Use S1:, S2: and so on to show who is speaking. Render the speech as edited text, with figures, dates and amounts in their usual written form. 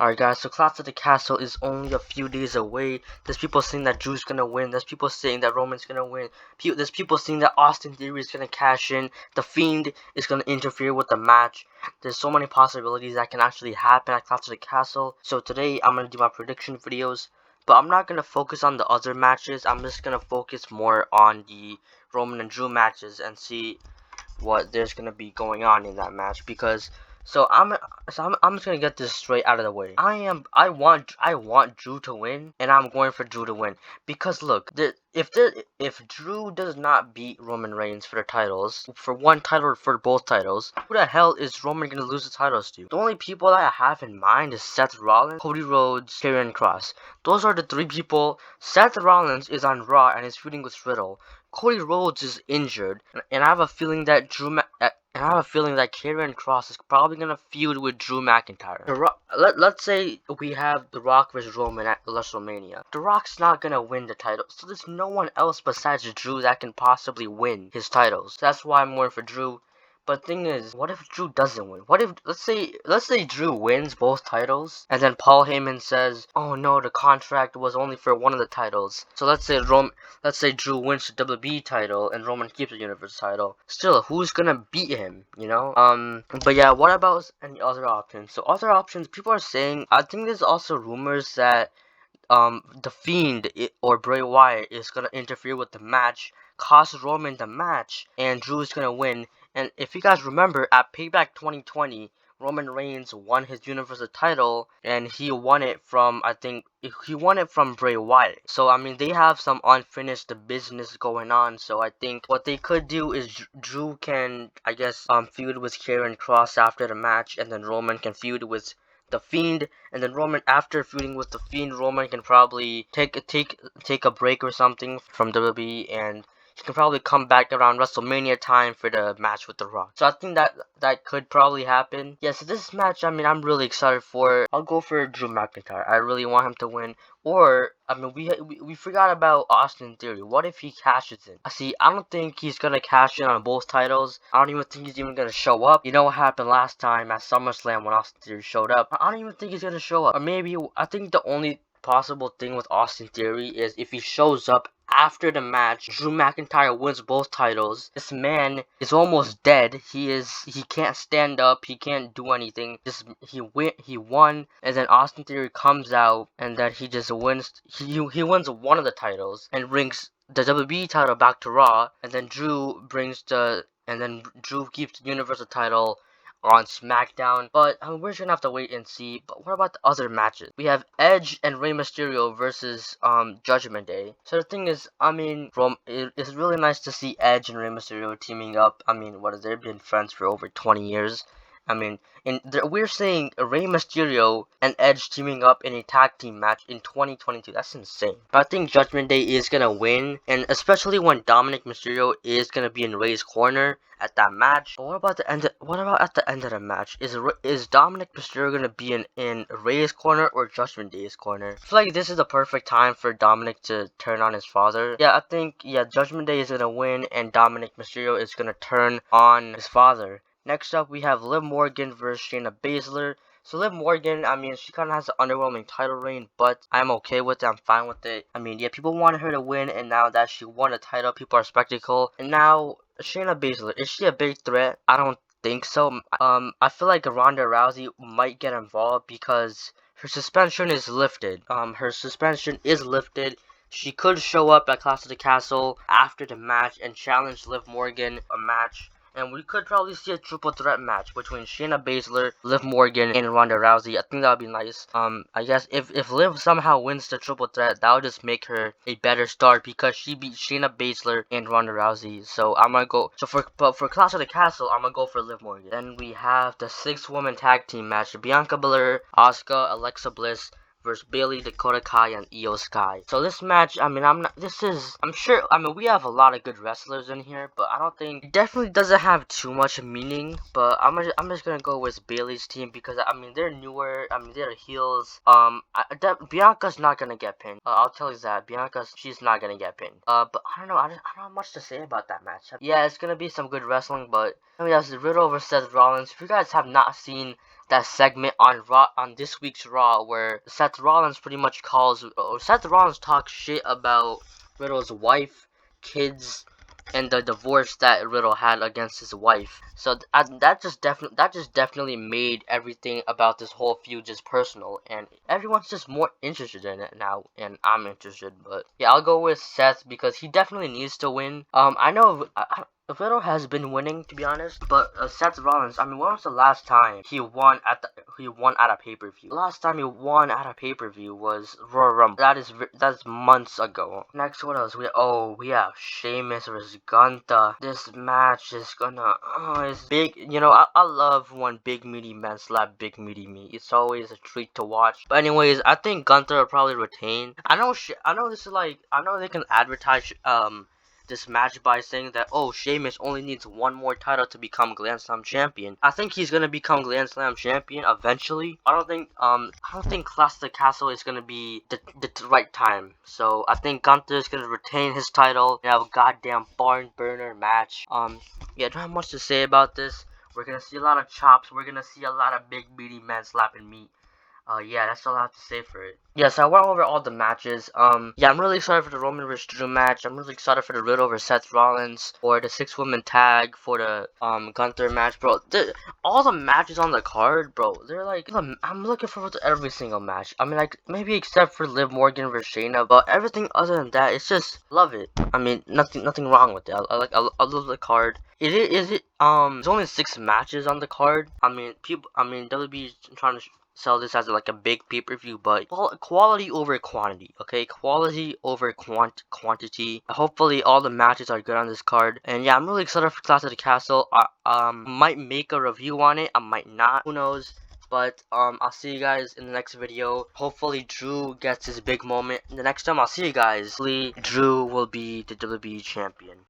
S1: Alright guys, so Clash of the Castle is only a few days away. There's people saying that Drew's gonna win. There's people saying that Roman's gonna win. There's people saying that Austin Theory is gonna cash in. The Fiend is gonna interfere with the match. There's so many possibilities that can actually happen at Clash of the Castle. So today I'm gonna do my prediction videos. But I'm not gonna focus on the other matches. I'm just gonna focus more on the Roman and Drew matches and see what there's gonna be going on in that match, because I'm just gonna get this straight out of the way. I want Drew to win, and I'm going for Drew to win, because look, if Drew does not beat Roman Reigns for the titles, for one title or for both titles, who the hell is Roman gonna lose the titles to? The only people that I have in mind is Seth Rollins, Cody Rhodes, Karrion Kross. Those are the three people. Seth Rollins is on Raw and is feuding with Riddle. Cody Rhodes is injured, and I have a feeling that Karrion Kross is probably gonna feud with Drew McIntyre. Let's say we have The Rock versus Roman at WrestleMania. The Rock's not gonna win the title, so there's no one else besides Drew that can possibly win his titles. That's why I'm more for Drew. But the thing is, what if Drew doesn't win? What if, let's say Drew wins both titles, and then Paul Heyman says, "Oh no, the contract was only for one of the titles." So let's say Drew wins the WWE title and Roman keeps the Universal title. Still, who's gonna beat him? You know? But yeah, what about any other options? So other options, people are saying, I think there's also rumors that the Fiend or Bray Wyatt is gonna interfere with the match, cost Roman the match, and Drew is gonna win. And if you guys remember, at Payback 2020, Roman Reigns won his Universal title, and he won it from, I think, he won it from Bray Wyatt. So, I mean, they have some unfinished business going on, so I think what they could do is Drew can, I guess, feud with Karrion Kross after the match, and then Roman can feud with the Fiend, and then Roman, after feuding with the Fiend, Roman can probably take a break or something from WWE, and he can probably come back around WrestleMania time for the match with The Rock. So I think that could probably happen. Yeah, so this match, I mean, I'm really excited for. I'll go for Drew McIntyre. I really want him to win. Or, I mean, we forgot about Austin Theory. What if he cashes in? See, I don't think he's gonna cash in on both titles. I don't even think he's even gonna show up. You know what happened last time at SummerSlam when Austin Theory showed up? I don't even think he's gonna show up. Or maybe, I think the only possible thing with Austin Theory is if he shows up after the match, Drew McIntyre wins both titles. This man is almost dead. He can't stand up. He can't do anything. He won, and then Austin Theory comes out, and then he just wins. He wins one of the titles and brings the WWE title back to Raw, and then Drew keeps the Universal title on SmackDown. But I mean, we're just gonna have to wait and see. But what about the other matches? We have Edge and Rey Mysterio versus Judgment Day. So the thing is, I mean, it's really nice to see Edge and Rey Mysterio teaming up. I mean, they've been friends for over 20 years. I mean, we're saying Rey Mysterio and Edge teaming up in a tag team match in 2022. That's insane. But I think Judgment Day is gonna win, and especially when Dominic Mysterio is gonna be in Rey's corner at that match. But what about at the end of the match? Is Dominic Mysterio gonna be in Rey's corner or Judgment Day's corner? I feel like this is the perfect time for Dominic to turn on his father. Yeah, I think Judgment Day is gonna win, and Dominic Mysterio is gonna turn on his father. Next up, we have Liv Morgan versus Shayna Baszler. So Liv Morgan, I mean, she kind of has an underwhelming title reign, but I'm okay with it. I'm fine with it. I mean, yeah, people wanted her to win, and now that she won the title, people are spectacle. And now, Shayna Baszler, is she a big threat? I don't think so. I feel like Ronda Rousey might get involved because her suspension is lifted. She could show up at Clash of the Castle after the match and challenge Liv Morgan a match. And we could probably see a triple threat match between Shayna Baszler, Liv Morgan, and Ronda Rousey. I think that would be nice. I guess if Liv somehow wins the triple threat, that would just make her a better start because she beat Shayna Baszler and Ronda Rousey. So I'm gonna go. So for Clash of the Castle, I'm gonna go for Liv Morgan. Then we have the 6-woman tag team match: Bianca Belair, Asuka, Alexa Bliss versus Bayley, Dakota Kai, and Io Sky. So this match, I mean, I'm sure, I mean, we have a lot of good wrestlers in here, but I don't think, it definitely doesn't have too much meaning, but I'm just gonna go with Bayley's team because, I mean, they're newer, I mean, they're heels. Bianca's not gonna get pinned. I'll tell you that. She's not gonna get pinned. But I don't know, I don't have much to say about that match. Yeah, it's gonna be some good wrestling, but, I mean, that's Riddle versus Seth Rollins. If you guys have not seen that segment on Raw, on this week's Raw, where Seth Rollins pretty much Seth Rollins talks shit about Riddle's wife, kids, and the divorce that Riddle had against his wife. So that just definitely made everything about this whole feud just personal, and everyone's just more interested in it now, and I'm interested. But yeah, I'll go with Seth because he definitely needs to win. I know Riddle has been winning, to be honest, but Seth Rollins, I mean, when was the last time he won at a pay-per-view? Last time he won at a pay-per-view was Royal Rumble. That's months ago. Next, what else? We have Sheamus versus Gunther. This match is gonna it's big. You know, I love when big meaty men slap big meaty me. It's always a treat to watch. But anyways, I think Gunther will probably retain. I know this is like, I know they can advertise this match by saying that, oh, Sheamus only needs one more title to become Grand Slam champion. I think he's gonna become Grand Slam champion eventually. I don't think Clash of the Castle is gonna be the right time. So I think Gunther is gonna retain his title and have a goddamn barn burner match. Yeah, I don't have much to say about this. We're gonna see a lot of chops. We're gonna see a lot of big meaty men slapping meat. Yeah, that's all I have to say for it. Yeah, so I went over all the matches. Yeah, I'm really excited for the Roman vs. Drew match. I'm really excited for the Riddle vs. Seth Rollins, for the 6-woman tag, for the Gunther match, bro. All the matches on the card, bro, they're like, I'm looking forward to every single match. I mean, like, maybe except for Liv Morgan vs. Shayna, but everything other than that, it's just, love it. I mean, nothing wrong with it. I love the card. There's only 6 matches on the card. I mean, WB trying to sell this as like a big pay-per-view, but quality over quantity, okay? Quality over quantity. Hopefully all the matches are good on this card, and yeah, I'm really excited for Clash of the Castle. I might make a review on it, I might not, who knows. But I'll see you guys in the next video. Hopefully Drew gets his big moment. The next time I'll see you guys, hopefully Drew will be the WWE champion.